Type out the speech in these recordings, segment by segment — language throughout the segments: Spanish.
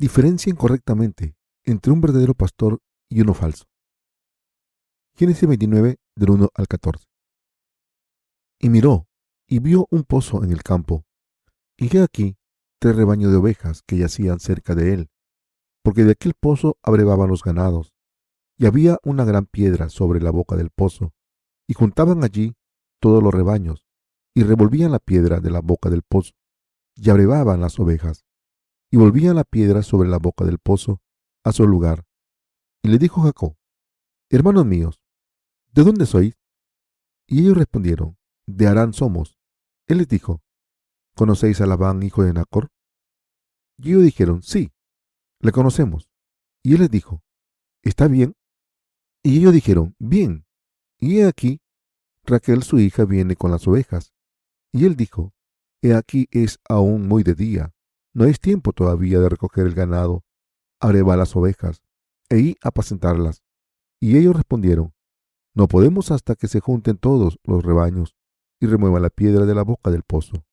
Diferencien correctamente entre un verdadero pastor y uno falso. Génesis 29, del 1 al 14. Y miró, y vio un pozo en el campo, y he aquí 3 rebaños de ovejas que yacían cerca de él, porque de aquel pozo abrevaban los ganados, y había una gran piedra sobre la boca del pozo, y juntaban allí todos los rebaños, y revolvían la piedra de la boca del pozo, y abrevaban las ovejas, y volvían la piedra sobre la boca del pozo a su lugar. Y le dijo Jacob: Hermanos míos, ¿de dónde sois? Y ellos respondieron: De Harán somos. Él les dijo: ¿Conocéis a Labán, hijo de Nacor? Y ellos dijeron: Sí, le conocemos. Y él les dijo: ¿Está bien? Y ellos dijeron: Bien. Y he aquí, Raquel su hija viene con las ovejas. Y él dijo: He aquí es aún muy de día, no es tiempo todavía de recoger el ganado, abreva las ovejas, e id a apacentarlas. Y ellos respondieron: No podemos hasta que se junten todos los rebaños y remuevan la piedra de la boca del pozo,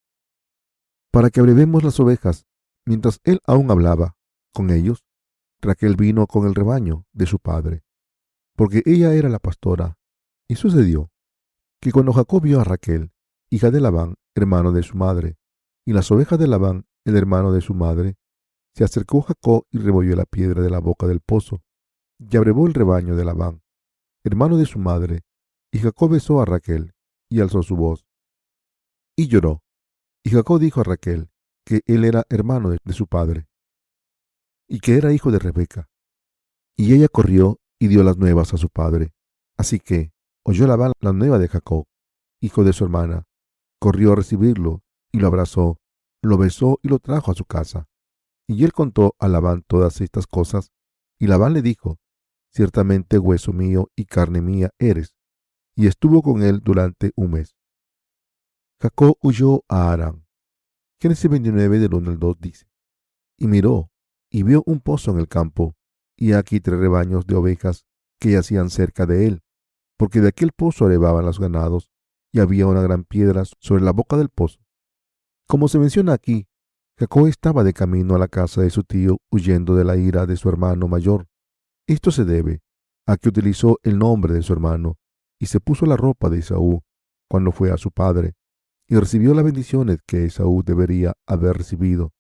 para que abrevemos las ovejas. Mientras él aún hablaba con ellos, Raquel vino con el rebaño de su padre, porque ella era la pastora. Y sucedió que cuando Jacob vio a Raquel, hija de Labán, hermano de su madre, y las ovejas de Labán, el hermano de su madre, se acercó Jacob y removió la piedra de la boca del pozo, y abrevó el rebaño de Labán, hermano de su madre. Y Jacob besó a Raquel, y alzó su voz, y lloró. Y Jacob dijo a Raquel que él era hermano de su padre, y que era hijo de Rebeca. Y ella corrió y dio las nuevas a su padre. Así que oyó Labán la nueva de Jacob, hijo de su hermana. Corrió a recibirlo, y lo abrazó, lo besó y lo trajo a su casa. Y él contó a Labán todas estas cosas. Y Labán le dijo: Ciertamente hueso mío y carne mía eres. Y estuvo con él durante un mes. Jacob huyó a Harán. Génesis 29, del 1 al 2 dice: Y miró, y vio un pozo en el campo, y aquí 3 rebaños de ovejas que yacían cerca de él, porque de aquel pozo arevaban los ganados, y había una gran piedra sobre la boca del pozo. Como se menciona aquí, Jacob estaba de camino a la casa de su tío, huyendo de la ira de su hermano mayor. Esto se debe a que utilizó el nombre de su hermano, y se puso la ropa de Esaú cuando fue a su padre, y recibió las bendiciones que Esaú debería haber recibido.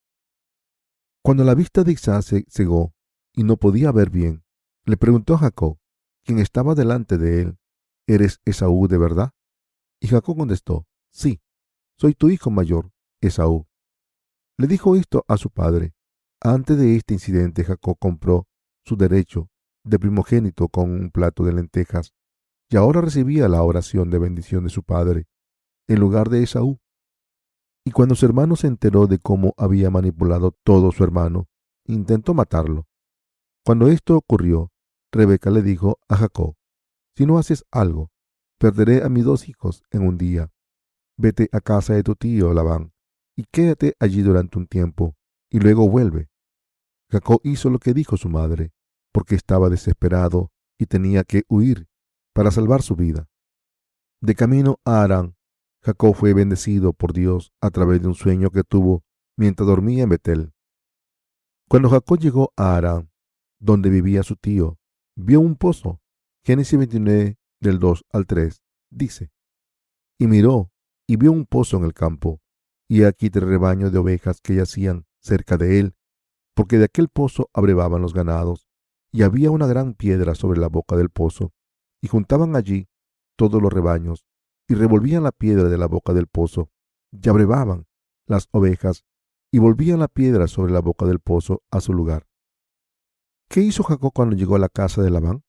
Cuando la vista de Isaac se cegó y no podía ver bien, le preguntó a Jacob, quien estaba delante de él: ¿Eres Esaú de verdad? Y Jacob contestó: Sí, soy tu hijo mayor, Esaú. Le dijo esto a su padre. Antes de este incidente, Jacob compró su derecho de primogénito con un plato de lentejas, y ahora recibía la oración de bendición de su padre en lugar de Esaú. Y cuando su hermano se enteró de cómo había manipulado todo su hermano, intentó matarlo. Cuando esto ocurrió, Rebeca le dijo a Jacob: Si no haces algo, perderé a mis 2 hijos en un día. Vete a casa de tu tío Labán y quédate allí durante un tiempo, y luego vuelve. Jacob hizo lo que dijo su madre, porque estaba desesperado y tenía que huir para salvar su vida. De camino a Harán, Jacob fue bendecido por Dios a través de un sueño que tuvo mientras dormía en Betel. Cuando Jacob llegó a Harán, donde vivía su tío, vio un pozo. Génesis 29, del 2 al 3, dice: Y miró, y vio un pozo en el campo, y aquí 3 rebaños de ovejas que yacían cerca de él, porque de aquel pozo abrevaban los ganados, y había una gran piedra sobre la boca del pozo, y juntaban allí todos los rebaños, y revolvían la piedra de la boca del pozo, y abrevaban las ovejas, y volvían la piedra sobre la boca del pozo a su lugar. ¿Qué hizo Jacob cuando llegó a la casa de Labán?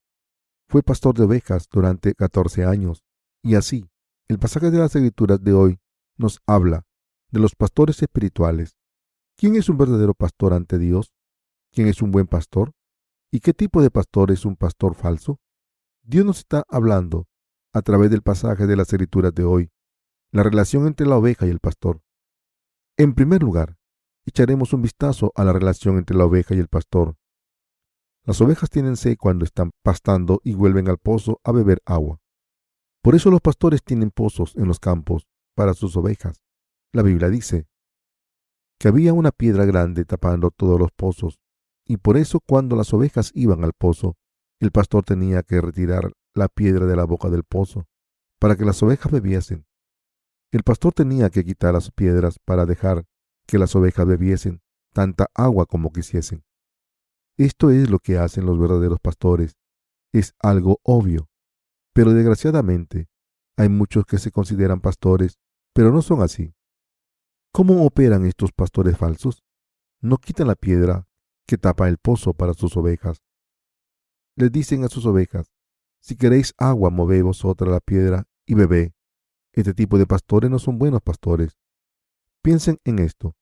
Fue pastor de ovejas durante 14 años, y así, el pasaje de las Escrituras de hoy nos habla de los pastores espirituales. ¿Quién es un verdadero pastor ante Dios? ¿Quién es un buen pastor? ¿Y qué tipo de pastor es un pastor falso? Dios nos está hablando a través del pasaje de las Escrituras de hoy, la relación entre la oveja y el pastor. En primer lugar, echaremos un vistazo a la relación entre la oveja y el pastor. Las ovejas tienen sed cuando están pastando y vuelven al pozo a beber agua. Por eso los pastores tienen pozos en los campos para sus ovejas. La Biblia dice que había una piedra grande tapando todos los pozos, y por eso cuando las ovejas iban al pozo, el pastor tenía que retirar la piedra de la boca del pozo para que las ovejas bebiesen. El pastor tenía que quitar las piedras para dejar que las ovejas bebiesen tanta agua como quisiesen. Esto es lo que hacen los verdaderos pastores. Es algo obvio, pero desgraciadamente hay muchos que se consideran pastores, pero no son así. ¿Cómo operan estos pastores falsos? No quitan la piedra que tapa el pozo para sus ovejas. Les dicen a sus ovejas: si queréis agua, moved vosotras la piedra y bebed. Este tipo de pastores no son buenos pastores. Piensen en esto.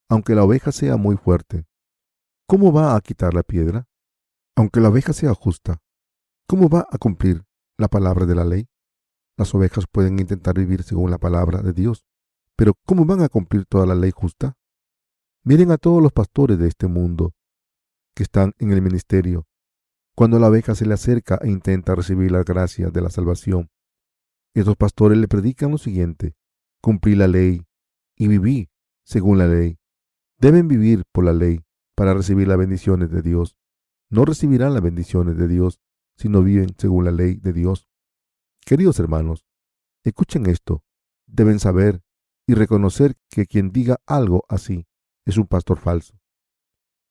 Aunque la oveja sea muy fuerte, ¿cómo va a quitar la piedra? Aunque la oveja sea justa, ¿cómo va a cumplir la palabra de la ley? Las ovejas pueden intentar vivir según la palabra de Dios, pero ¿cómo van a cumplir toda la ley justa? Miren a todos los pastores de este mundo que están en el ministerio. Cuando la oveja se le acerca e intenta recibir las gracias de la salvación, estos pastores le predican lo siguiente: cumplid la ley y vivid según la ley. Deben vivir por la ley para recibir las bendiciones de Dios. No recibirán las bendiciones de Dios si no viven según la ley de Dios. Queridos hermanos, escuchen esto. Deben saber y reconocer que quien diga algo así es un pastor falso.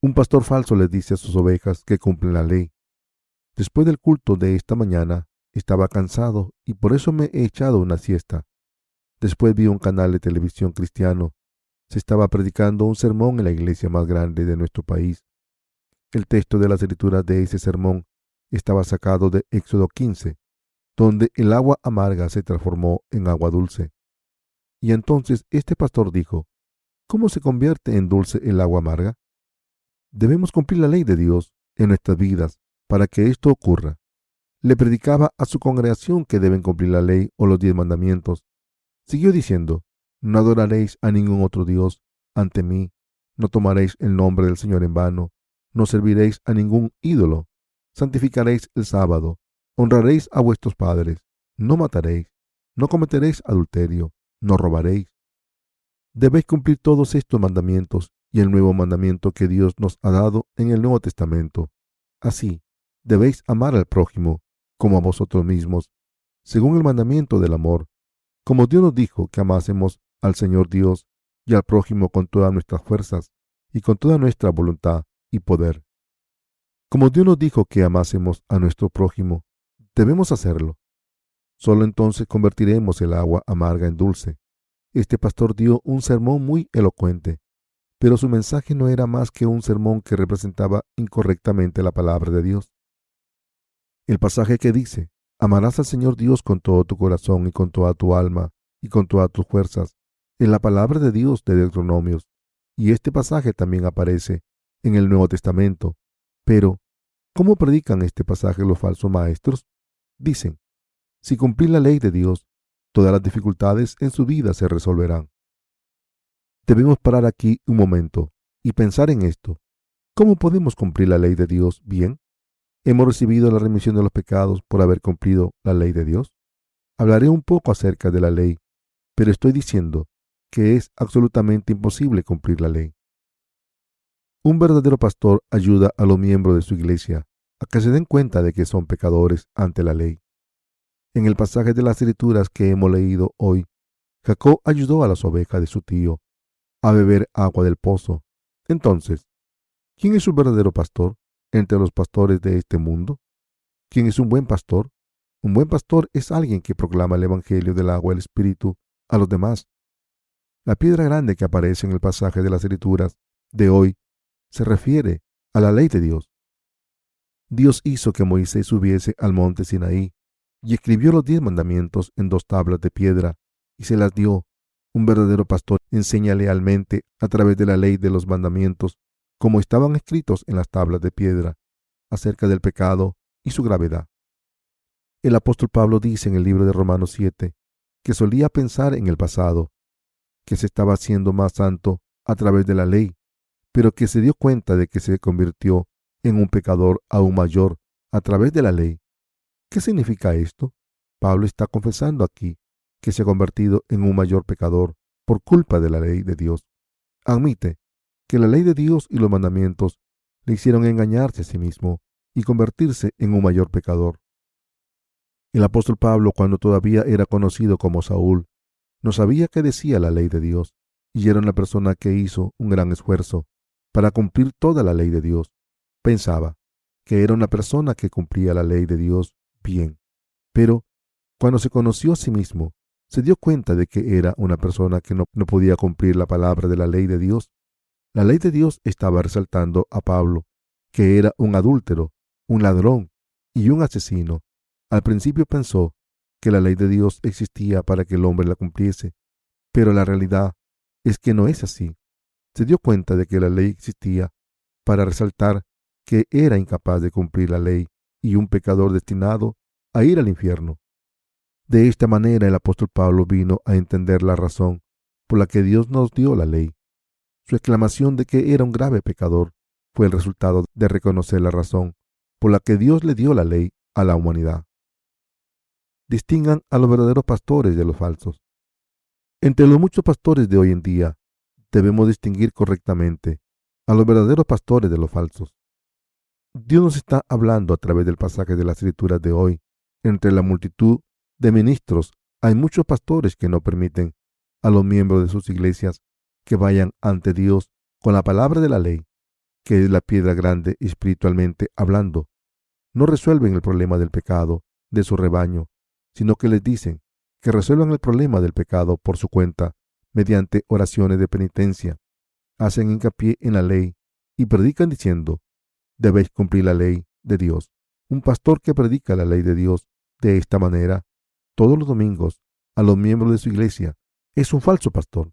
Un pastor falso les dice a sus ovejas que cumplen la ley. Después del culto de esta mañana, estaba cansado y por eso me he echado una siesta. Después vi un canal de televisión cristiano. Se estaba predicando un sermón en la iglesia más grande de nuestro país. El texto de las escrituras de ese sermón estaba sacado de Éxodo 15, donde el agua amarga se transformó en agua dulce. Y entonces este pastor dijo: ¿cómo se convierte en dulce el agua amarga? Debemos cumplir la ley de Dios en nuestras vidas para que esto ocurra. Le predicaba a su congregación que deben cumplir la ley o los 10 mandamientos. Siguió diciendo: no adoraréis a ningún otro Dios ante mí, no tomaréis el nombre del Señor en vano, no serviréis a ningún ídolo, santificaréis el sábado, honraréis a vuestros padres, no mataréis, no cometeréis adulterio, no robaréis. Debéis cumplir todos estos mandamientos y el nuevo mandamiento que Dios nos ha dado en el Nuevo Testamento. Así, debéis amar al prójimo como a vosotros mismos, según el mandamiento del amor, como Dios nos dijo que amásemos al Señor Dios y al prójimo con todas nuestras fuerzas y con toda nuestra voluntad y poder. Como Dios nos dijo que amásemos a nuestro prójimo, debemos hacerlo. Solo entonces convertiremos el agua amarga en dulce. Este pastor dio un sermón muy elocuente, pero su mensaje no era más que un sermón que representaba incorrectamente la palabra de Dios. El pasaje que dice: amarás al Señor Dios con todo tu corazón y con toda tu alma y con todas tus fuerzas, en la palabra de Dios de Deuteronomios, y este pasaje también aparece en el Nuevo Testamento. Pero, ¿cómo predican este pasaje los falsos maestros? Dicen: si cumplís la ley de Dios, todas las dificultades en su vida se resolverán. Debemos parar aquí un momento y pensar en esto. ¿Cómo podemos cumplir la ley de Dios bien? ¿Hemos recibido la remisión de los pecados por haber cumplido la ley de Dios? Hablaré un poco acerca de la ley, pero estoy diciendo que es absolutamente imposible cumplir la ley. Un verdadero pastor ayuda a los miembros de su iglesia a que se den cuenta de que son pecadores ante la ley. En el pasaje de las Escrituras que hemos leído hoy, Jacob ayudó a las ovejas de su tío a beber agua del pozo. Entonces, ¿quién es un verdadero pastor entre los pastores de este mundo? ¿Quién es un buen pastor? Un buen pastor es alguien que proclama el evangelio del agua del Espíritu a los demás. La piedra grande que aparece en el pasaje de las Escrituras de hoy se refiere a la ley de Dios. Dios hizo que Moisés subiese al monte Sinaí y escribió los 10 mandamientos en 2 tablas de piedra y se las dio. Un verdadero pastor enseña lealmente a través de la ley de los mandamientos, como estaban escritos en las tablas de piedra, acerca del pecado y su gravedad. El apóstol Pablo dice en el libro de Romanos 7 que solía pensar en el pasado, que se estaba haciendo más santo a través de la ley, pero que se dio cuenta de que se convirtió en un pecador aún mayor a través de la ley. ¿Qué significa esto? Pablo está confesando aquí que se ha convertido en un mayor pecador por culpa de la ley de Dios. Admite que la ley de Dios y los mandamientos le hicieron engañarse a sí mismo y convertirse en un mayor pecador. El apóstol Pablo, cuando todavía era conocido como Saúl, no sabía qué decía la ley de Dios, y era una persona que hizo un gran esfuerzo para cumplir toda la ley de Dios. Pensaba que era una persona que cumplía la ley de Dios bien, pero cuando se conoció a sí mismo, se dio cuenta de que era una persona que no podía cumplir la palabra de la ley de Dios. La ley de Dios estaba resaltando a Pablo, que era un adúltero, un ladrón y un asesino. Al principio pensó que la ley de Dios existía para que el hombre la cumpliese, pero la realidad es que no es así. Se dio cuenta de que la ley existía para resaltar que era incapaz de cumplir la ley y un pecador destinado a ir al infierno. De esta manera el apóstol Pablo vino a entender la razón por la que Dios nos dio la ley. Su exclamación de que era un grave pecador fue el resultado de reconocer la razón por la que Dios le dio la ley a la humanidad. Distingan a los verdaderos pastores de los falsos. Entre los muchos pastores de hoy en día, debemos distinguir correctamente a los verdaderos pastores de los falsos. Dios nos está hablando a través del pasaje de las Escrituras de hoy. Entre la multitud de ministros hay muchos pastores que no permiten a los miembros de sus iglesias que vayan ante Dios con la palabra de la ley, que es la piedra grande espiritualmente hablando. No resuelven el problema del pecado de su rebaño, sino que les dicen que resuelvan el problema del pecado por su cuenta mediante oraciones de penitencia. Hacen hincapié en la ley y predican diciendo: debéis cumplir la ley de Dios. Un pastor que predica la ley de Dios de esta manera todos los domingos a los miembros de su iglesia es un falso pastor.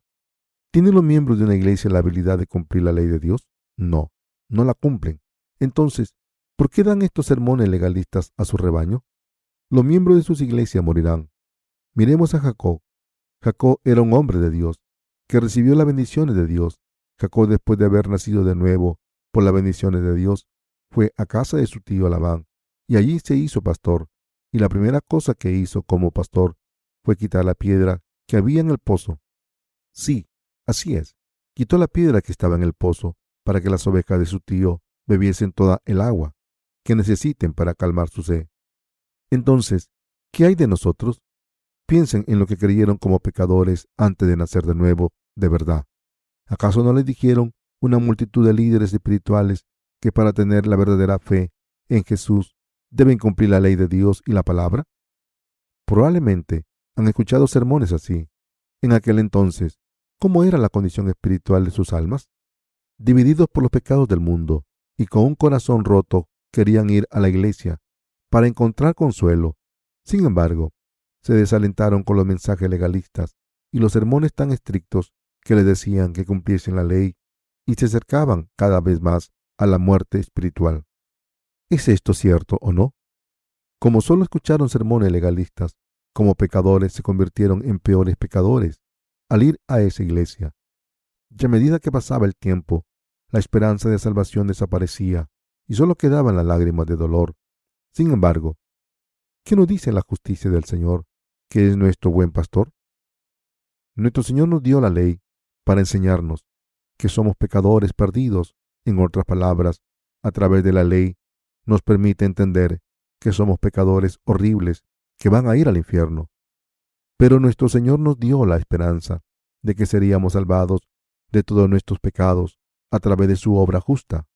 ¿Tienen los miembros de una iglesia la habilidad de cumplir la ley de Dios? No, no la cumplen. Entonces, ¿por qué dan estos sermones legalistas a su rebaño? Los miembros de sus iglesias morirán. Miremos a Jacob. Jacob era un hombre de Dios, que recibió las bendiciones de Dios. Jacob, después de haber nacido de nuevo por las bendiciones de Dios, fue a casa de su tío Labán, y allí se hizo pastor. Y la primera cosa que hizo como pastor fue quitar la piedra que había en el pozo. Sí, así es. Quitó la piedra que estaba en el pozo para que las ovejas de su tío bebiesen toda el agua que necesiten para calmar su sed. Entonces, ¿qué hay de nosotros? Piensen en lo que creyeron como pecadores antes de nacer de nuevo, de verdad. ¿Acaso no les dijeron una multitud de líderes espirituales que para tener la verdadera fe en Jesús deben cumplir la ley de Dios y la palabra? Probablemente han escuchado sermones así. En aquel entonces, ¿cómo era la condición espiritual de sus almas? Divididos por los pecados del mundo y con un corazón roto, querían ir a la iglesia para encontrar consuelo. Sin embargo, se desalentaron con los mensajes legalistas y los sermones tan estrictos que les decían que cumpliesen la ley, y se acercaban cada vez más a la muerte espiritual. ¿Es esto cierto o no? Como solo escucharon sermones legalistas, como pecadores se convirtieron en peores pecadores al ir a esa iglesia. Y a medida que pasaba el tiempo, la esperanza de salvación desaparecía y solo quedaban las lágrimas de dolor. Sin embargo, ¿qué nos dice la justicia del Señor, que es nuestro buen pastor? Nuestro Señor nos dio la ley para enseñarnos que somos pecadores perdidos. En otras palabras, a través de la ley nos permite entender que somos pecadores horribles que van a ir al infierno. Pero nuestro Señor nos dio la esperanza de que seríamos salvados de todos nuestros pecados a través de su obra justa.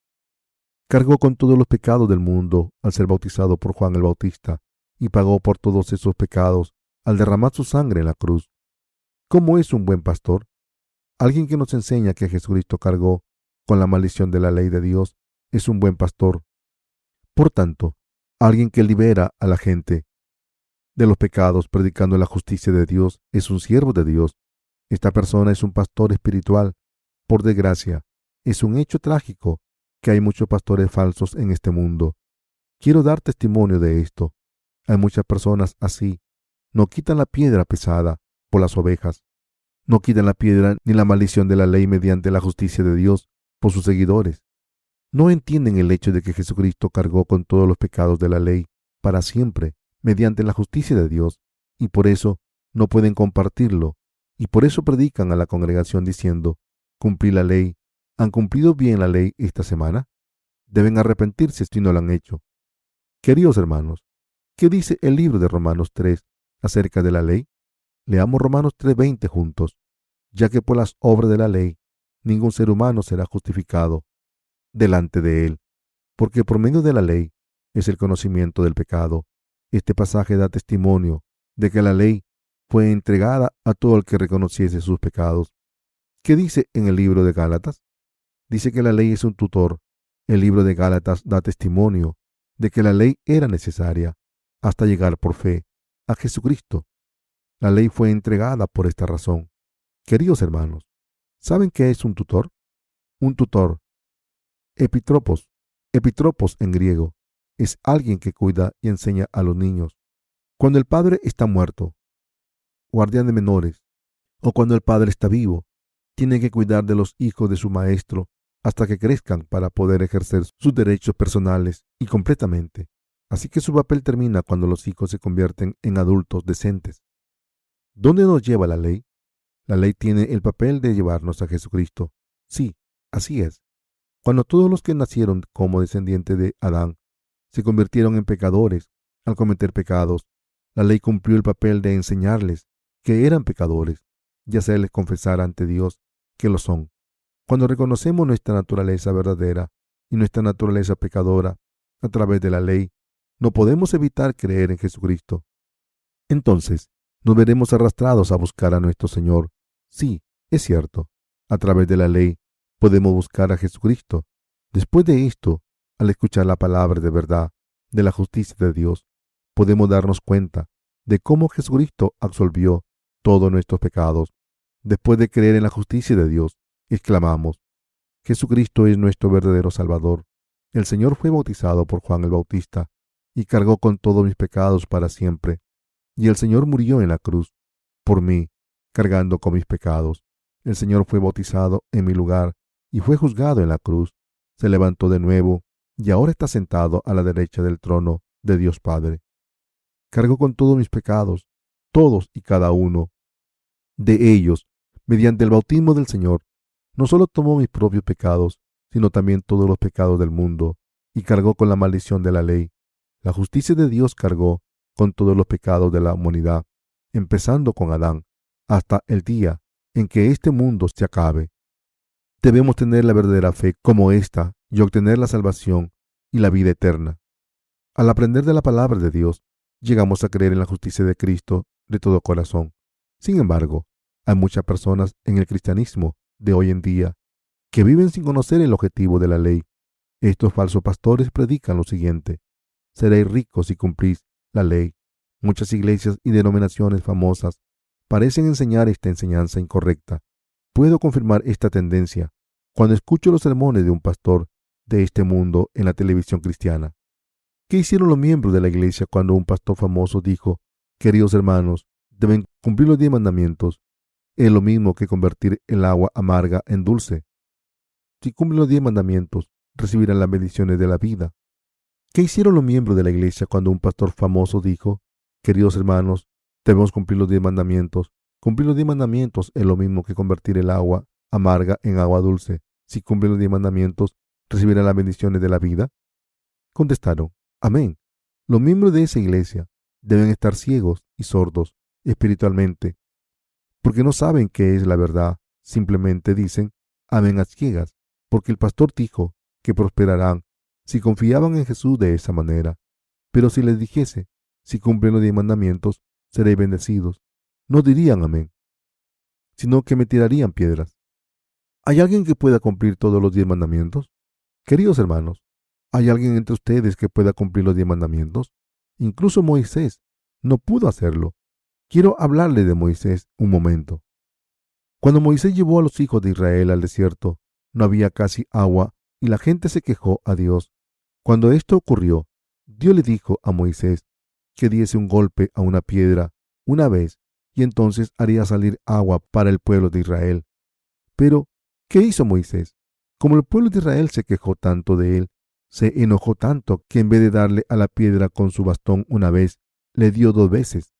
Cargó con todos los pecados del mundo al ser bautizado por Juan el Bautista y pagó por todos esos pecados al derramar su sangre en la cruz. ¿Cómo es un buen pastor? Alguien que nos enseña que Jesucristo cargó con la maldición de la ley de Dios es un buen pastor. Por tanto, alguien que libera a la gente de los pecados predicando la justicia de Dios es un siervo de Dios. Esta persona es un pastor espiritual. Por desgracia, es un hecho trágico que hay muchos pastores falsos en este mundo. Quiero dar testimonio de esto. Hay muchas personas así. No quitan la piedra pesada por las ovejas. No quitan la piedra ni la maldición de la ley mediante la justicia de Dios por sus seguidores. No entienden el hecho de que Jesucristo cargó con todos los pecados de la ley para siempre mediante la justicia de Dios, y por eso no pueden compartirlo, y por eso predican a la congregación diciendo: cumplí la ley. ¿Han cumplido bien la ley esta semana? deben arrepentirse si no lo han hecho. Queridos hermanos, ¿qué dice el libro de Romanos 3 acerca de la ley? Leamos Romanos 3:20 juntos. Ya que por las obras de la ley ningún ser humano será justificado delante de él, porque por medio de la ley es el conocimiento del pecado. Este pasaje da testimonio de que la ley fue entregada a todo el que reconociese sus pecados. ¿Qué dice en el libro de Gálatas? Dice que la ley es un tutor. El libro de Gálatas da testimonio de que la ley era necesaria hasta llegar por fe a Jesucristo. La ley fue entregada por esta razón. Queridos hermanos, ¿saben qué es un tutor? Un tutor, epitropos en griego, es alguien que cuida y enseña a los niños. Cuando el padre está muerto, guardián de menores, o cuando el padre está vivo, tiene que cuidar de los hijos de su maestro hasta que crezcan para poder ejercer sus derechos personales y completamente. Así que su papel termina cuando los hijos se convierten en adultos decentes. ¿Dónde nos lleva la ley? La ley tiene el papel de llevarnos a Jesucristo. Sí, así es. Cuando todos los que nacieron como descendientes de Adán se convirtieron en pecadores al cometer pecados, la ley cumplió el papel de enseñarles que eran pecadores y hacerles confesar ante Dios que lo son. Cuando reconocemos nuestra naturaleza verdadera y nuestra naturaleza pecadora a través de la ley, no podemos evitar creer en Jesucristo. Entonces, nos veremos arrastrados a buscar a nuestro Señor. Sí, es cierto. A través de la ley podemos buscar a Jesucristo. Después de esto, al escuchar la palabra de verdad de la justicia de Dios, podemos darnos cuenta de cómo Jesucristo absolvió todos nuestros pecados. Después de creer en la justicia de Dios, exclamamos: Jesucristo es nuestro verdadero Salvador. El Señor fue bautizado por Juan el Bautista y cargó con todos mis pecados para siempre. Y el Señor murió en la cruz por mí, cargando con mis pecados. El Señor fue bautizado en mi lugar y fue juzgado en la cruz. Se levantó de nuevo y ahora está sentado a la derecha del trono de Dios Padre. Cargó con todos mis pecados, todos y cada uno de ellos, mediante el bautismo del Señor. No solo tomó mis propios pecados, sino también todos los pecados del mundo, y cargó con la maldición de la ley. La justicia de Dios cargó con todos los pecados de la humanidad, empezando con Adán, hasta el día en que este mundo se acabe. Debemos tener la verdadera fe como esta y obtener la salvación y la vida eterna. Al aprender de la palabra de Dios, llegamos a creer en la justicia de Cristo de todo corazón. Sin embargo, hay muchas personas en el cristianismo de hoy en día que viven sin conocer el objetivo de la ley. Estos falsos pastores predican lo siguiente: seréis ricos si cumplís la ley. Muchas iglesias y denominaciones famosas parecen enseñar esta enseñanza incorrecta. Puedo confirmar esta tendencia cuando escucho los sermones de un pastor de este mundo en la televisión cristiana. ¿Qué hicieron los miembros de la iglesia cuando un pastor famoso dijo: queridos hermanos, deben cumplir los 10 mandamientos? Es lo mismo que convertir el agua amarga en dulce. Si cumplen los 10 mandamientos, recibirán las bendiciones de la vida. ¿Qué hicieron los miembros de la iglesia cuando un pastor famoso dijo: queridos hermanos, debemos cumplir los 10 mandamientos? Cumplir los 10 mandamientos es lo mismo que convertir el agua amarga en agua dulce. Si cumplen los 10 mandamientos, recibirán las bendiciones de la vida. Contestaron: amén. Los miembros de esa iglesia deben estar ciegos y sordos espiritualmente, porque no saben qué es la verdad. Simplemente dicen amén a ciegas, porque el pastor dijo que prosperarán si confiaban en Jesús de esa manera. Pero si les dijese: si cumplen los 10 mandamientos, seréis bendecidos, no dirían amén, sino que me tirarían piedras. ¿Hay alguien que pueda cumplir todos los 10 mandamientos? Queridos hermanos, ¿hay alguien entre ustedes que pueda cumplir los 10 mandamientos? Incluso Moisés no pudo hacerlo. Quiero hablarle de Moisés un momento. Cuando Moisés llevó a los hijos de Israel al desierto, no había casi agua y la gente se quejó a Dios. Cuando esto ocurrió, Dios le dijo a Moisés que diese un golpe a una piedra una vez y entonces haría salir agua para el pueblo de Israel. Pero, ¿qué hizo Moisés? Como el pueblo de Israel se quejó tanto de él, se enojó tanto que en vez de darle a la piedra con su bastón una vez, le dio 2 veces.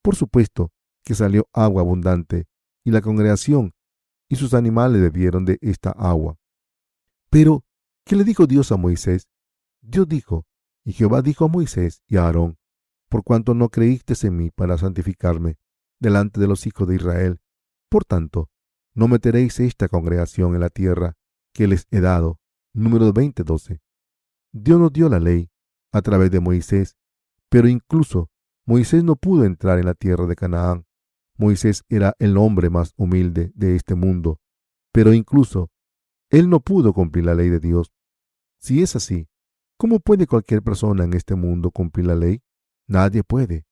Por supuesto que salió agua abundante y la congregación y sus animales bebieron de esta agua. Pero, ¿Qué le dijo Dios a Moisés? Dios dijo, y Jehová dijo a Moisés y a Aarón: por cuanto no creísteis en mí para santificarme delante de los hijos de Israel, por tanto, no meteréis esta congregación en la tierra que les he dado. Números 20:12. Dios nos dio la ley a través de Moisés, pero incluso Moisés no pudo entrar en la tierra de Canaán. Moisés era el hombre más humilde de este mundo, pero incluso él no pudo cumplir la ley de Dios. Si es así, ¿cómo puede cualquier persona en este mundo cumplir la ley? Nadie puede.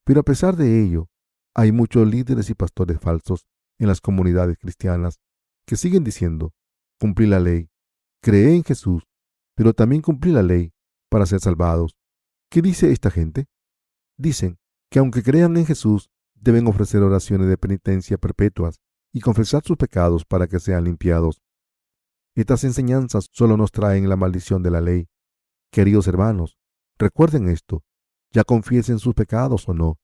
Pero a pesar de ello, hay muchos líderes y pastores falsos en las comunidades cristianas que siguen diciendo: cumplir la ley, cree en Jesús, pero también cumplir la ley para ser salvados. ¿Qué dice esta gente? Dicen que aunque crean en Jesús, deben ofrecer oraciones de penitencia perpetuas y confesar sus pecados para que sean limpiados. Estas enseñanzas solo nos traen la maldición de la ley. Queridos hermanos, recuerden esto, ya confiesen sus pecados o no.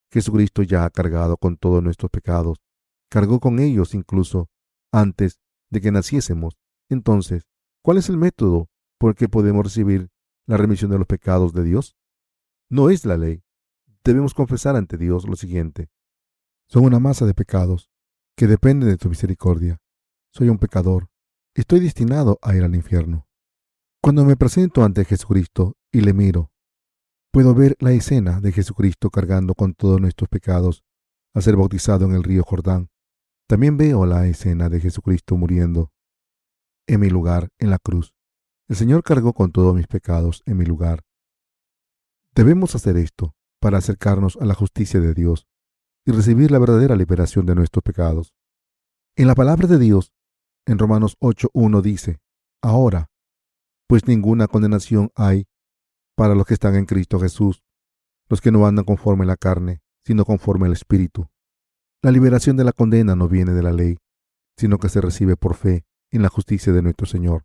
Jesucristo ya ha cargado con todos nuestros pecados. Cargó con ellos incluso antes de que naciésemos. Entonces, ¿cuál es el método por el que podemos recibir la remisión de los pecados de Dios? No es la ley. Debemos confesar ante Dios lo siguiente: son una masa de pecados que dependen de tu misericordia. Soy un pecador. Estoy destinado a ir al infierno. Cuando me presento ante Jesucristo y le miro, puedo ver la escena de Jesucristo cargando con todos nuestros pecados al ser bautizado en el río Jordán. También veo la escena de Jesucristo muriendo en mi lugar en la cruz. El Señor cargó con todos mis pecados en mi lugar. Debemos hacer esto para acercarnos a la justicia de Dios y recibir la verdadera liberación de nuestros pecados. En la palabra de Dios, en Romanos 8:1 dice: ahora, pues ninguna condenación hay para los que están en Cristo Jesús, los que no andan conforme a la carne, sino conforme al Espíritu. La liberación de la condena no viene de la ley, sino que se recibe por fe en la justicia de nuestro Señor.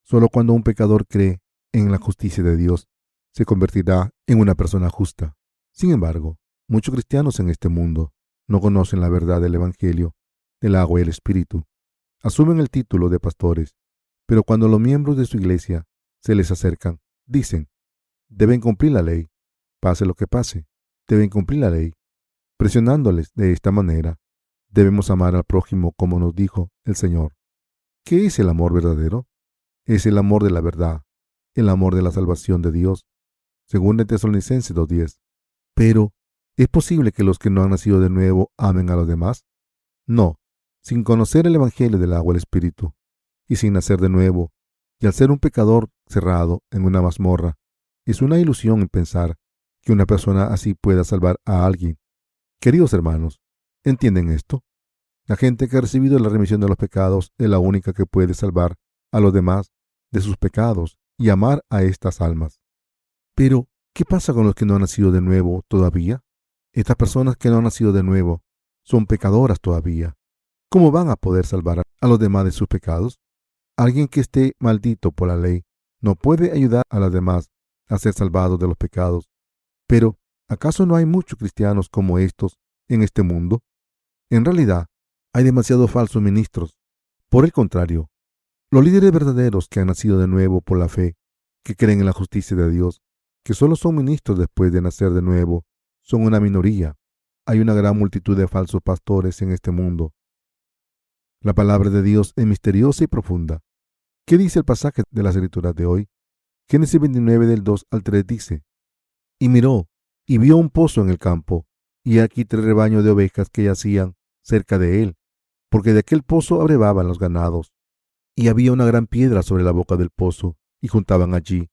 Solo cuando un pecador cree en la justicia de Dios, se convertirá en una persona justa. Sin embargo, muchos cristianos en este mundo no conocen la verdad del Evangelio, del agua y el Espíritu. Asumen el título de pastores, pero cuando los miembros de su iglesia se les acercan, dicen: deben cumplir la ley, pase lo que pase, deben cumplir la ley. Presionándoles de esta manera, debemos amar al prójimo como nos dijo el Señor. ¿Qué es el amor verdadero? Es el amor de la verdad, el amor de la salvación de Dios, según el Tesalonicenses 2:10. Pero, ¿es posible que los que no han nacido de nuevo amen a los demás? No, sin conocer el Evangelio del agua y el Espíritu, y sin nacer de nuevo, y al ser un pecador cerrado en una mazmorra, es una ilusión en pensar que una persona así pueda salvar a alguien. Queridos hermanos, ¿entienden esto? La gente que ha recibido la remisión de los pecados es la única que puede salvar a los demás de sus pecados y amar a estas almas. Pero, ¿qué pasa con los que no han nacido de nuevo todavía? Estas personas que no han nacido de nuevo son pecadoras todavía. ¿Cómo van a poder salvar a los demás de sus pecados? Alguien que esté maldito por la ley no puede ayudar a los demás a ser salvados de los pecados. Pero, ¿acaso no hay muchos cristianos como estos en este mundo? En realidad, hay demasiados falsos ministros. Por el contrario, los líderes verdaderos que han nacido de nuevo por la fe, que creen en la justicia de Dios, que solo son ministros después de nacer de nuevo, son una minoría. Hay una gran multitud de falsos pastores en este mundo. La palabra de Dios es misteriosa y profunda. ¿Qué dice el pasaje de las Escrituras de hoy? Génesis 29 del 2 al 3 dice: y miró, y vio un pozo en el campo, y aquí 3 rebaños de ovejas que yacían cerca de él, porque de aquel pozo abrevaban los ganados. Y había una gran piedra sobre la boca del pozo, y juntaban allí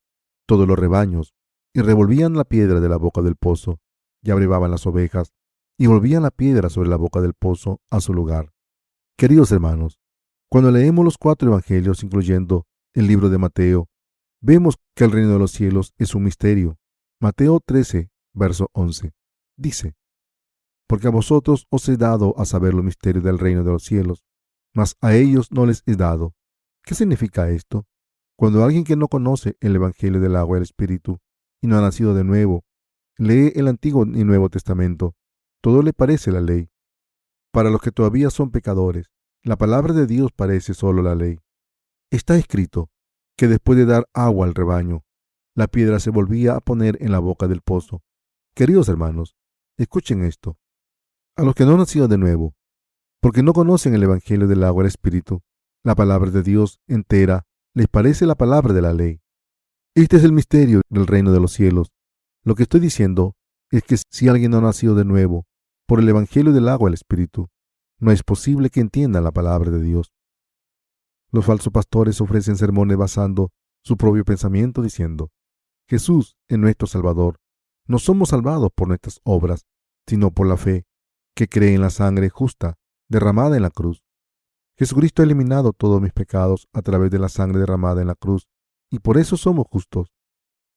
todos los rebaños, y revolvían la piedra de la boca del pozo, y abrevaban las ovejas, y volvían la piedra sobre la boca del pozo a su lugar. Queridos hermanos, cuando leemos los 4 evangelios, incluyendo el libro de Mateo, vemos que el reino de los cielos es un misterio. Mateo 13, verso 11, dice: porque a vosotros os he dado a saber los misterios del reino de los cielos, mas a ellos no les he dado. ¿Qué significa esto? Cuando alguien que no conoce el Evangelio del agua y el Espíritu y no ha nacido de nuevo, lee el Antiguo y Nuevo Testamento, todo le parece la ley. Para los que todavía son pecadores, la palabra de Dios parece solo la ley. Está escrito que después de dar agua al rebaño, la piedra se volvía a poner en la boca del pozo. Queridos hermanos, escuchen esto. A los que no han nacido de nuevo, porque no conocen el Evangelio del agua y el Espíritu, la palabra de Dios entera les parece la palabra de la ley. Este es el misterio del reino de los cielos. Lo que estoy diciendo es que si alguien no ha nacido de nuevo por el Evangelio del agua y el Espíritu, no es posible que entienda la palabra de Dios. Los falsos pastores ofrecen sermones basando su propio pensamiento diciendo: Jesús es nuestro Salvador. No somos salvados por nuestras obras, sino por la fe que cree en la sangre justa derramada en la cruz. Jesucristo ha eliminado todos mis pecados a través de la sangre derramada en la cruz, y por eso somos justos.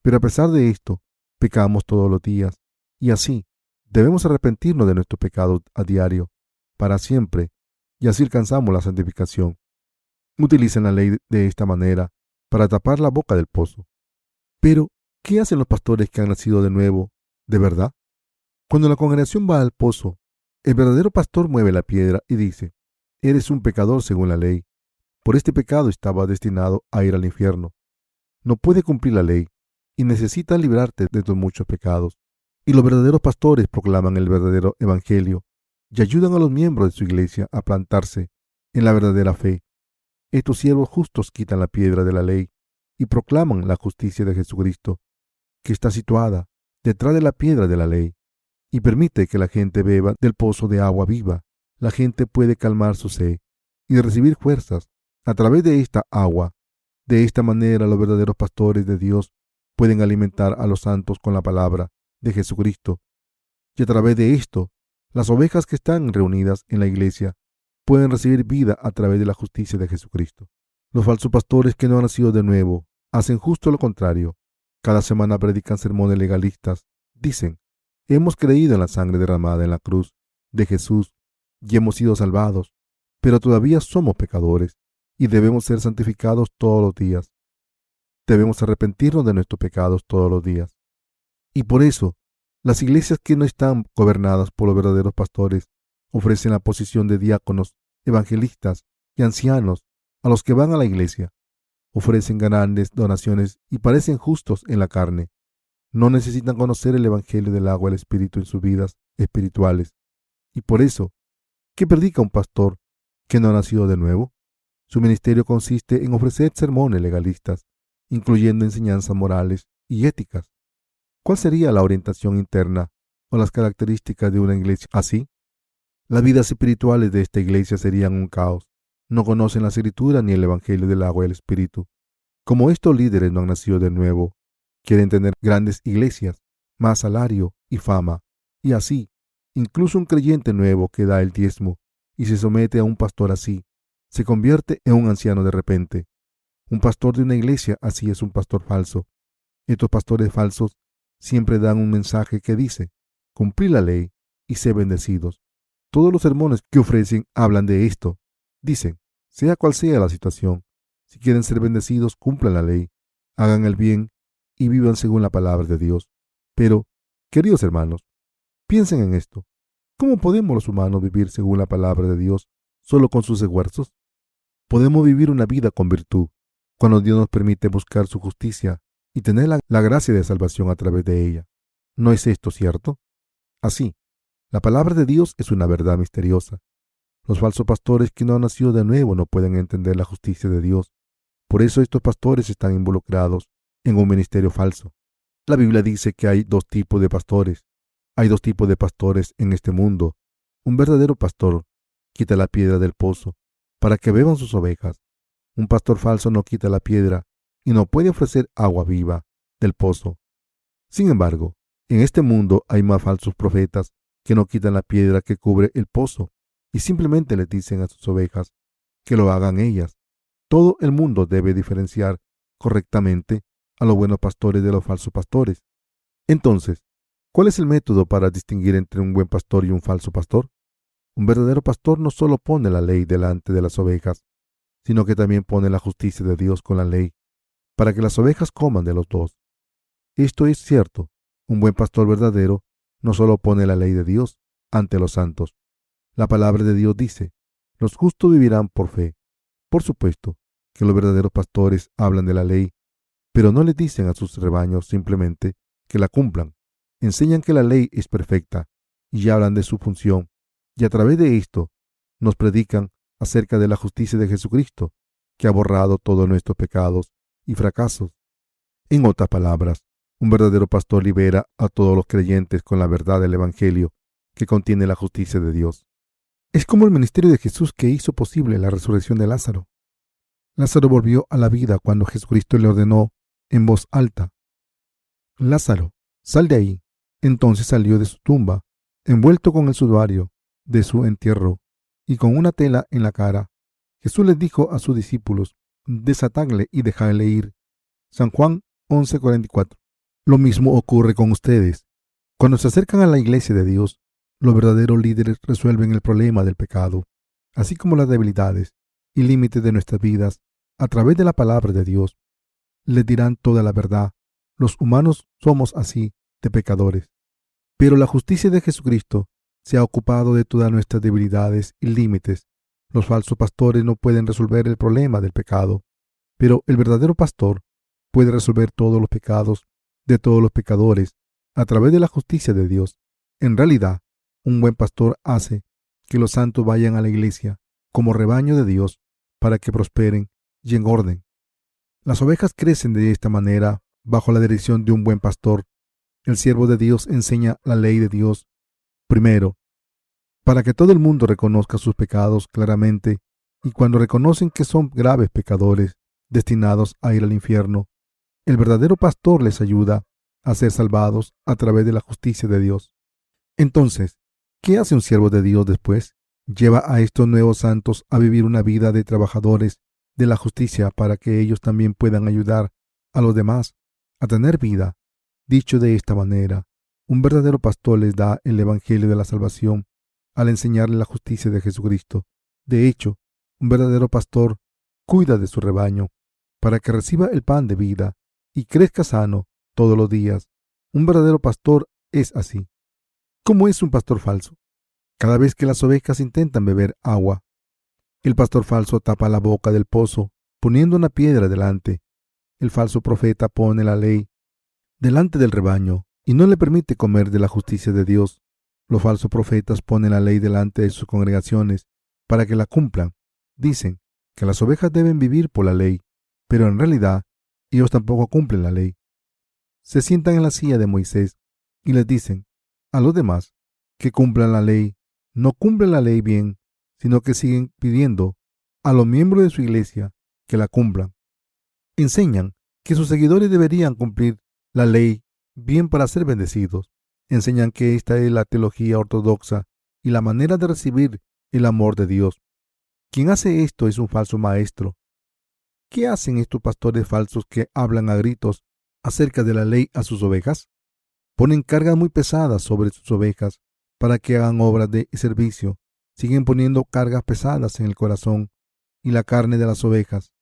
Pero a pesar de esto, pecamos todos los días, y así debemos arrepentirnos de nuestros pecados a diario, para siempre, y así alcanzamos la santificación. Utilizan la ley de esta manera para tapar la boca del pozo. Pero, ¿qué hacen los pastores que han nacido de nuevo, de verdad? Cuando la congregación va al pozo, el verdadero pastor mueve la piedra y dice: Eres un pecador según la ley. Por este pecado estaba destinado a ir al infierno. No puede cumplir la ley y necesitas librarte de tus muchos pecados. Y los verdaderos pastores proclaman el verdadero evangelio y ayudan a los miembros de su iglesia a plantarse en la verdadera fe. Estos siervos justos quitan la piedra de la ley y proclaman la justicia de Jesucristo, que está situada detrás de la piedra de la ley, y permite que la gente beba del pozo de agua viva. La gente puede calmar su sed y recibir fuerzas a través de esta agua. De esta manera, los verdaderos pastores de Dios pueden alimentar a los santos con la palabra de Jesucristo. Y a través de esto, las ovejas que están reunidas en la iglesia pueden recibir vida a través de la justicia de Jesucristo. Los falsos pastores que no han nacido de nuevo hacen justo lo contrario. Cada semana predican sermones legalistas. Dicen: hemos creído en la sangre derramada en la cruz de Jesús y hemos sido salvados, pero todavía somos pecadores y debemos ser santificados todos los días. Debemos arrepentirnos de nuestros pecados todos los días. Y por eso, las iglesias que no están gobernadas por los verdaderos pastores ofrecen la posición de diáconos, evangelistas y ancianos a los que van a la iglesia. Ofrecen grandes donaciones y parecen justos en la carne. No necesitan conocer el Evangelio del agua y el Espíritu en sus vidas espirituales. Y por eso, ¿qué predica un pastor que no ha nacido de nuevo? Su ministerio consiste en ofrecer sermones legalistas, incluyendo enseñanzas morales y éticas. ¿Cuál sería la orientación interna o las características de una iglesia así? Las vidas espirituales de esta iglesia serían un caos. No conocen la Escritura ni el Evangelio del agua y el Espíritu. Como estos líderes no han nacido de nuevo, quieren tener grandes iglesias, más salario y fama, y así, incluso un creyente nuevo que da el diezmo y se somete a un pastor así, se convierte en un anciano de repente. Un pastor de una iglesia así es un pastor falso. Estos pastores falsos siempre dan un mensaje que dice: cumplir la ley y ser bendecidos. Todos los sermones que ofrecen hablan de esto. Dicen: sea cual sea la situación, si quieren ser bendecidos, cumplan la ley, hagan el bien y vivan según la palabra de Dios. Pero, queridos hermanos, piensen en esto. ¿Cómo podemos los humanos vivir según la palabra de Dios solo con sus esfuerzos? Podemos vivir una vida con virtud cuando Dios nos permite buscar su justicia y tener la gracia de salvación a través de ella. ¿No es esto cierto? Así, la palabra de Dios es una verdad misteriosa. Los falsos pastores que no han nacido de nuevo no pueden entender la justicia de Dios. Por eso estos pastores están involucrados en un ministerio falso. La Biblia dice que hay dos tipos de pastores. Hay dos tipos de pastores en este mundo. Un verdadero pastor quita la piedra del pozo para que beban sus ovejas. Un pastor falso no quita la piedra y no puede ofrecer agua viva del pozo. Sin embargo, en este mundo hay más falsos profetas que no quitan la piedra que cubre el pozo y simplemente les dicen a sus ovejas que lo hagan ellas. Todo el mundo debe diferenciar correctamente a los buenos pastores de los falsos pastores. Entonces, ¿cuál es el método para distinguir entre un buen pastor y un falso pastor? Un verdadero pastor no solo pone la ley delante de las ovejas, sino que también pone la justicia de Dios con la ley, para que las ovejas coman de los dos. Esto es cierto. Un buen pastor verdadero no solo pone la ley de Dios ante los santos. La palabra de Dios dice: los justos vivirán por fe. Por supuesto, que los verdaderos pastores hablan de la ley, pero no le dicen a sus rebaños simplemente que la cumplan. Enseñan que la ley es perfecta y hablan de su función, y a través de esto nos predican acerca de la justicia de Jesucristo, que ha borrado todos nuestros pecados y fracasos. En otras palabras, un verdadero pastor libera a todos los creyentes con la verdad del Evangelio, que contiene la justicia de Dios. Es como el ministerio de Jesús que hizo posible la resurrección de Lázaro. Lázaro volvió a la vida cuando Jesucristo le ordenó en voz alta: Lázaro, sal de ahí. Entonces salió de su tumba, envuelto con el sudario de su entierro y con una tela en la cara. Jesús les dijo a sus discípulos: desatadle y dejadle ir. San Juan 11:44. Lo mismo ocurre con ustedes. Cuando se acercan a la iglesia de Dios, los verdaderos líderes resuelven el problema del pecado, así como las debilidades y límites de nuestras vidas, a través de la palabra de Dios. Les dirán toda la verdad. Los humanos somos así, de pecadores. Pero la justicia de Jesucristo se ha ocupado de todas nuestras debilidades y límites. Los falsos pastores no pueden resolver el problema del pecado, pero el verdadero pastor puede resolver todos los pecados de todos los pecadores a través de la justicia de Dios. En realidad, un buen pastor hace que los santos vayan a la iglesia como rebaño de Dios para que prosperen y engorden. Las ovejas crecen de esta manera bajo la dirección de un buen pastor. El siervo de Dios enseña la ley de Dios, primero, para que todo el mundo reconozca sus pecados claramente, y cuando reconocen que son graves pecadores, destinados a ir al infierno, el verdadero pastor les ayuda a ser salvados a través de la justicia de Dios. Entonces, ¿qué hace un siervo de Dios después? Lleva a estos nuevos santos a vivir una vida de trabajadores de la justicia para que ellos también puedan ayudar a los demás a tener vida. Dicho de esta manera, un verdadero pastor les da el evangelio de la salvación al enseñarles la justicia de Jesucristo. De hecho, un verdadero pastor cuida de su rebaño para que reciba el pan de vida y crezca sano todos los días. Un verdadero pastor es así. ¿Cómo es un pastor falso? Cada vez que las ovejas intentan beber agua, el pastor falso tapa la boca del pozo poniendo una piedra delante. El falso profeta pone la ley delante del rebaño y no le permite comer de la justicia de Dios. Los falsos profetas ponen la ley delante de sus congregaciones para que la cumplan. Dicen que las ovejas deben vivir por la ley, pero en realidad ellos tampoco cumplen la ley. Se sientan en la silla de Moisés y les dicen a los demás que cumplan la ley. No cumplen la ley bien, sino que siguen pidiendo a los miembros de su iglesia que la cumplan. Enseñan que sus seguidores deberían cumplir la ley bien para ser bendecidos. Enseñan que esta es la teología ortodoxa y la manera de recibir el amor de Dios. Quien hace esto es un falso maestro. ¿Qué hacen estos pastores falsos que hablan a gritos acerca de la ley a sus ovejas? Ponen cargas muy pesadas sobre sus ovejas para que hagan obras de servicio. Siguen poniendo cargas pesadas en el corazón y la carne de las ovejas.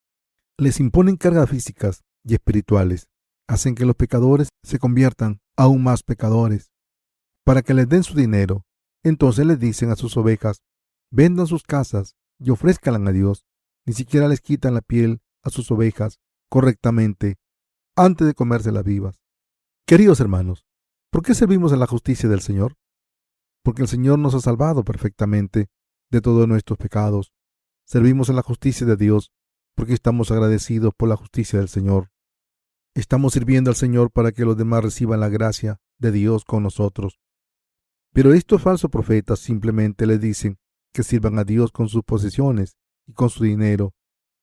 Les imponen cargas físicas y espirituales. Hacen que los pecadores se conviertan aún más pecadores para que les den su dinero. Entonces les dicen a sus ovejas: vendan sus casas y ofrézcanlas a Dios. Ni siquiera les quitan la piel a sus ovejas correctamente antes de comérselas vivas. Queridos hermanos, ¿por qué servimos a la justicia del Señor? Porque el Señor nos ha salvado perfectamente de todos nuestros pecados. Servimos en la justicia de Dios porque estamos agradecidos por la justicia del Señor. Estamos sirviendo al Señor para que los demás reciban la gracia de Dios con nosotros. Pero estos falsos profetas simplemente les dicen que sirvan a Dios con sus posesiones y con su dinero.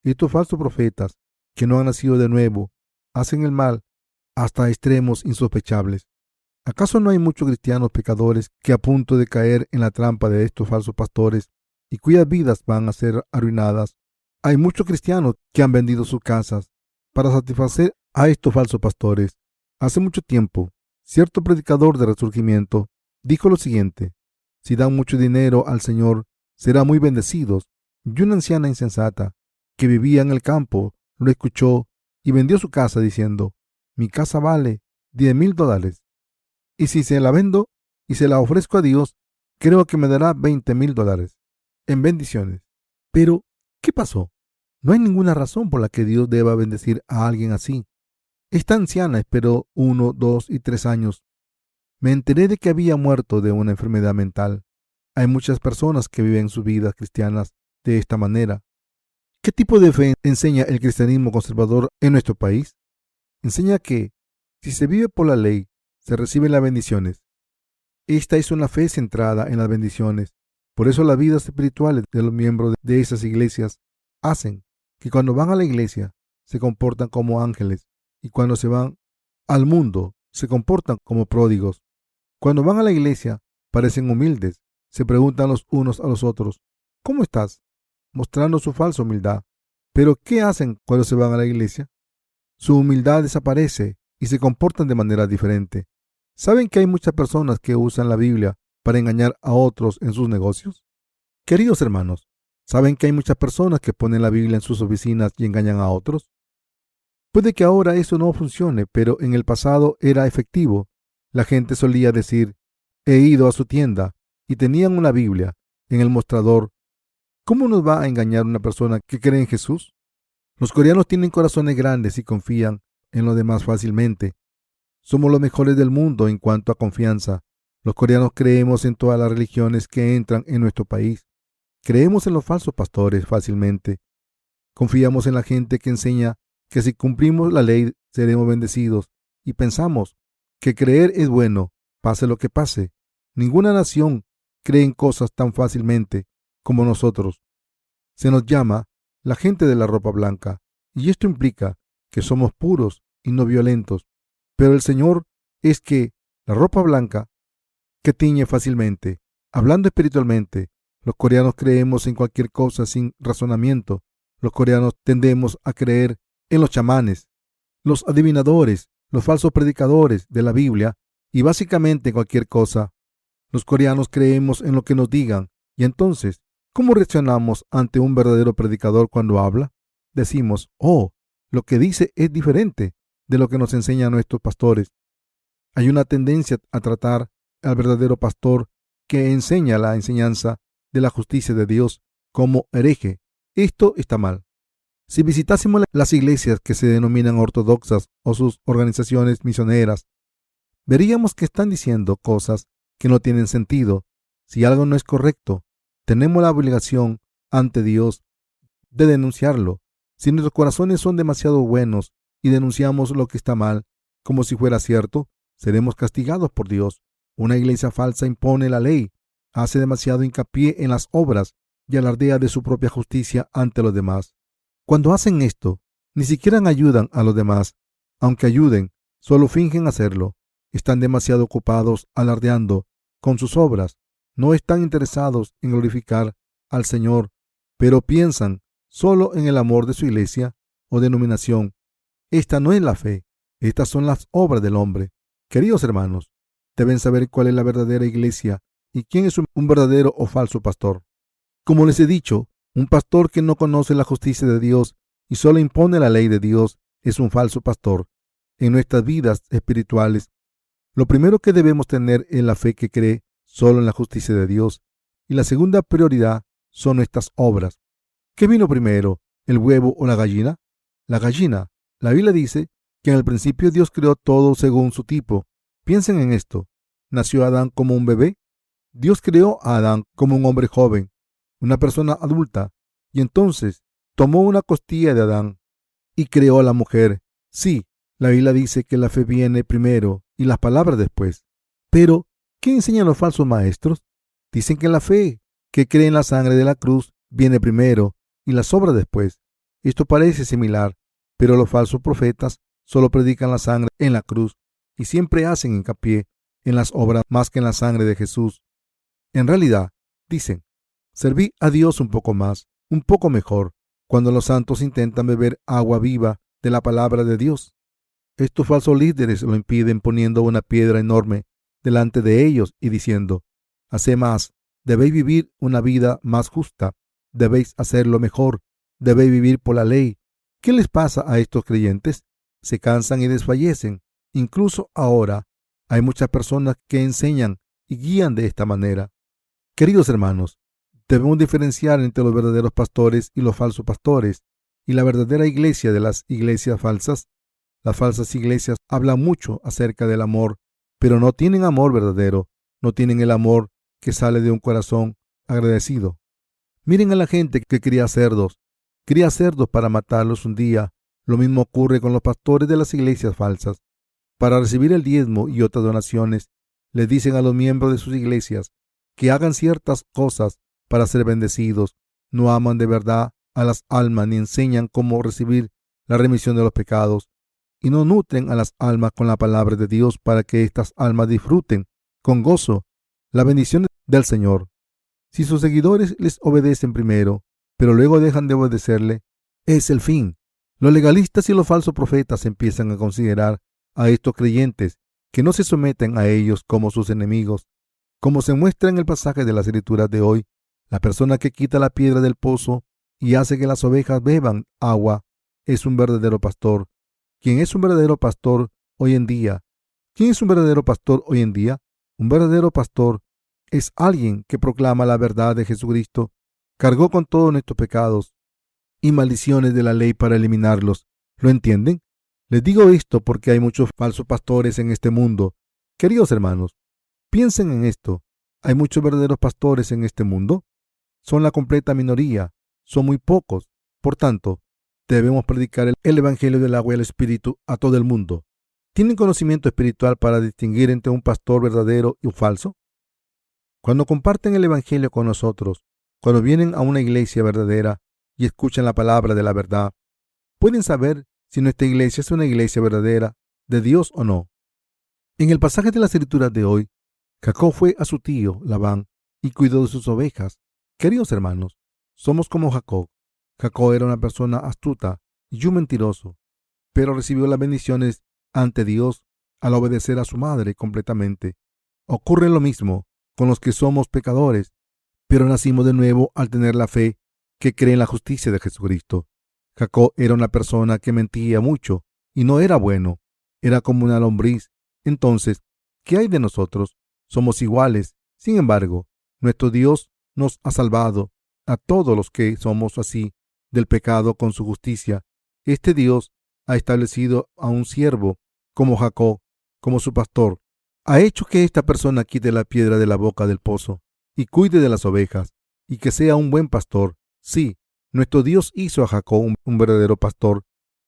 Estos falsos profetas, que no han nacido de nuevo, hacen el mal hasta extremos insospechables. ¿Acaso no hay muchos cristianos pecadores que a punto de caer en la trampa de estos falsos pastores y cuyas vidas van a ser arruinadas? Hay muchos cristianos que han vendido sus casas para satisfacer a estos falsos pastores. Hace mucho tiempo, cierto predicador de Resurgimiento dijo lo siguiente: si dan mucho dinero al Señor, serán muy bendecidos. Y una anciana insensata que vivía en el campo lo escuchó y vendió su casa diciendo: mi casa vale $10,000. Y si se la vendo y se la ofrezco a Dios, creo que me dará $20,000 en bendiciones. Pero, ¿qué pasó? No hay ninguna razón por la que Dios deba bendecir a alguien así. Esta anciana esperó 1, 2 y 3 años. Me enteré de que había muerto de una enfermedad mental. Hay muchas personas que viven sus vidas cristianas de esta manera. ¿Qué tipo de fe enseña el cristianismo conservador en nuestro país? Enseña que, si se vive por la ley, se reciben las bendiciones. Esta es una fe centrada en las bendiciones. Por eso las vidas espirituales de los miembros de esas iglesias hacen que cuando van a la iglesia se comportan como ángeles y cuando se van al mundo se comportan como pródigos. Cuando van a la iglesia parecen humildes, se preguntan los unos a los otros, ¿cómo estás?, mostrando su falsa humildad. Pero ¿qué hacen cuando se van a la iglesia? Su humildad desaparece y se comportan de manera diferente. ¿Saben que hay muchas personas que usan la Biblia para engañar a otros en sus negocios? Queridos hermanos, ¿saben que hay muchas personas que ponen la Biblia en sus oficinas y engañan a otros? Puede que ahora eso no funcione, pero en el pasado era efectivo. La gente solía decir, he ido a su tienda y tenían una Biblia en el mostrador. ¿Cómo nos va a engañar una persona que cree en Jesús? Los coreanos tienen corazones grandes y confían en los demás fácilmente. Somos los mejores del mundo en cuanto a confianza. Los coreanos creemos en todas las religiones que entran en nuestro país. Creemos en los falsos pastores fácilmente. Confiamos en la gente que enseña que si cumplimos la ley seremos bendecidos y pensamos que creer es bueno, pase lo que pase. Ninguna nación cree en cosas tan fácilmente como nosotros. Se nos llama la gente de la ropa blanca y esto implica que somos puros y no violentos. Pero el Señor es que la ropa blanca que tiñe fácilmente. Hablando espiritualmente, los coreanos creemos en cualquier cosa sin razonamiento. Los coreanos tendemos a creer en los chamanes, los adivinadores, los falsos predicadores de la Biblia y básicamente en cualquier cosa. Los coreanos creemos en lo que nos digan y entonces, ¿cómo reaccionamos ante un verdadero predicador cuando habla? Decimos, oh, lo que dice es diferente de lo que nos enseñan nuestros pastores. Hay una tendencia a tratar al verdadero pastor que enseña la enseñanza de la justicia de Dios como hereje. Esto está mal. Si visitásemos las iglesias que se denominan ortodoxas o sus organizaciones misioneras, veríamos que están diciendo cosas que no tienen sentido. Si algo no es correcto, tenemos la obligación ante Dios de denunciarlo. Si nuestros corazones son demasiado buenos y denunciamos lo que está mal como si fuera cierto, seremos castigados por Dios. Una iglesia falsa impone la ley, hace demasiado hincapié en las obras y alardea de su propia justicia ante los demás. Cuando hacen esto, ni siquiera ayudan a los demás. Aunque ayuden, solo fingen hacerlo. Están demasiado ocupados alardeando con sus obras. No están interesados en glorificar al Señor, pero piensan solo en el amor de su iglesia o denominación. Esta no es la fe. Estas son las obras del hombre. Queridos hermanos, deben saber cuál es la verdadera iglesia y quién es un verdadero o falso pastor. Como les he dicho, un pastor que no conoce la justicia de Dios y solo impone la ley de Dios es un falso pastor. En nuestras vidas espirituales, lo primero que debemos tener es la fe que cree solo en la justicia de Dios y la segunda prioridad son nuestras obras. ¿Qué vino primero, el huevo o la gallina? La gallina. La Biblia dice que en el principio Dios creó todo según su tipo. Piensen en esto. ¿Nació Adán como un bebé? Dios creó a Adán como un hombre joven, una persona adulta, y entonces tomó una costilla de Adán y creó a la mujer. Sí, la Biblia dice que la fe viene primero y las palabras después. Pero, ¿qué enseñan los falsos maestros? Dicen que la fe que cree en la sangre de la cruz viene primero y las obras después. Esto parece similar, pero los falsos profetas solo predican la sangre en la cruz y siempre hacen hincapié en las obras más que en la sangre de Jesús. En realidad, dicen, serví a Dios un poco más, un poco mejor, cuando los santos intentan beber agua viva de la palabra de Dios. Estos falsos líderes lo impiden poniendo una piedra enorme delante de ellos y diciendo, haced más, debéis vivir una vida más justa, debéis hacerlo mejor, debéis vivir por la ley. ¿Qué les pasa a estos creyentes? Se cansan y desfallecen. Incluso ahora hay muchas personas que enseñan y guían de esta manera. Queridos hermanos, debemos diferenciar entre los verdaderos pastores y los falsos pastores. y la verdadera iglesia de las iglesias falsas. Las falsas iglesias hablan mucho acerca del amor, pero no tienen amor verdadero, no tienen el amor que sale de un corazón agradecido. Miren a la gente que cría cerdos para matarlos un día. Lo mismo ocurre con los pastores de las iglesias falsas. Para recibir el diezmo y otras donaciones, les dicen a los miembros de sus iglesias que hagan ciertas cosas para ser bendecidos. No aman de verdad a las almas ni enseñan cómo recibir la remisión de los pecados, y no nutren a las almas con la palabra de Dios para que estas almas disfruten con gozo la bendición del Señor. Si sus seguidores les obedecen primero, pero luego dejan de obedecerle, es el fin. Los legalistas y los falsos profetas empiezan a considerar a estos creyentes que no se someten a ellos como sus enemigos. Como se muestra en el pasaje de las Escrituras de hoy, la persona que quita la piedra del pozo y hace que las ovejas beban agua es un verdadero pastor. ¿Quién es un verdadero pastor hoy en día? ¿Quién es un verdadero pastor hoy en día? Un verdadero pastor es alguien que proclama la verdad de Jesucristo, cargó con todos nuestros pecados y maldiciones de la ley para eliminarlos. ¿Lo entienden? Les digo esto porque hay muchos falsos pastores en este mundo. Queridos hermanos, piensen en esto. ¿Hay muchos verdaderos pastores en este mundo? Son la completa minoría. Son muy pocos. Por tanto, debemos predicar el Evangelio del agua y el Espíritu a todo el mundo. ¿Tienen conocimiento espiritual para distinguir entre un pastor verdadero y un falso? Cuando comparten el Evangelio con nosotros, cuando vienen a una iglesia verdadera y escuchan la palabra de la verdad, pueden saber si nuestra iglesia es una iglesia verdadera de Dios o no. En el pasaje de las Escrituras de hoy, Jacob fue a su tío Labán y cuidó de sus ovejas. Queridos hermanos, somos como Jacob. Jacob era una persona astuta y un mentiroso, pero recibió las bendiciones ante Dios al obedecer a su madre completamente. Ocurre lo mismo con los que somos pecadores, pero nacimos de nuevo al tener la fe que cree en la justicia de Jesucristo. Jacob era una persona que mentía mucho y no era bueno. Era como una lombriz. Entonces, ¿qué hay de nosotros? Somos iguales. Sin embargo, nuestro Dios nos ha salvado a todos los que somos así del pecado con su justicia. Este Dios ha establecido a un siervo como Jacob, como su pastor. Ha hecho que esta persona quite la piedra de la boca del pozo y cuide de las ovejas y que sea un buen pastor. Sí, nuestro Dios hizo a Jacob un verdadero pastor.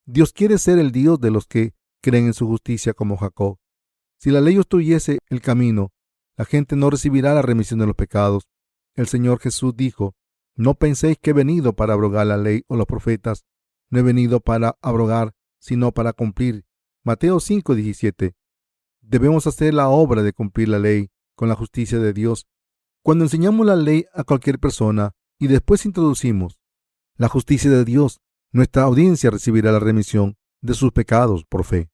Dios quiere ser el Dios de los que creen en su justicia como Jacob. Si la ley obstruyese el camino, la gente no recibirá la remisión de los pecados. El Señor Jesús dijo: no penséis que he venido para abrogar la ley o los profetas. No he venido para abrogar, sino para cumplir. Mateo 5:17. Debemos hacer la obra de cumplir la ley con la justicia de Dios. Cuando enseñamos la ley a cualquier persona y después introducimos la justicia de Dios, nuestra audiencia recibirá la remisión de sus pecados por fe.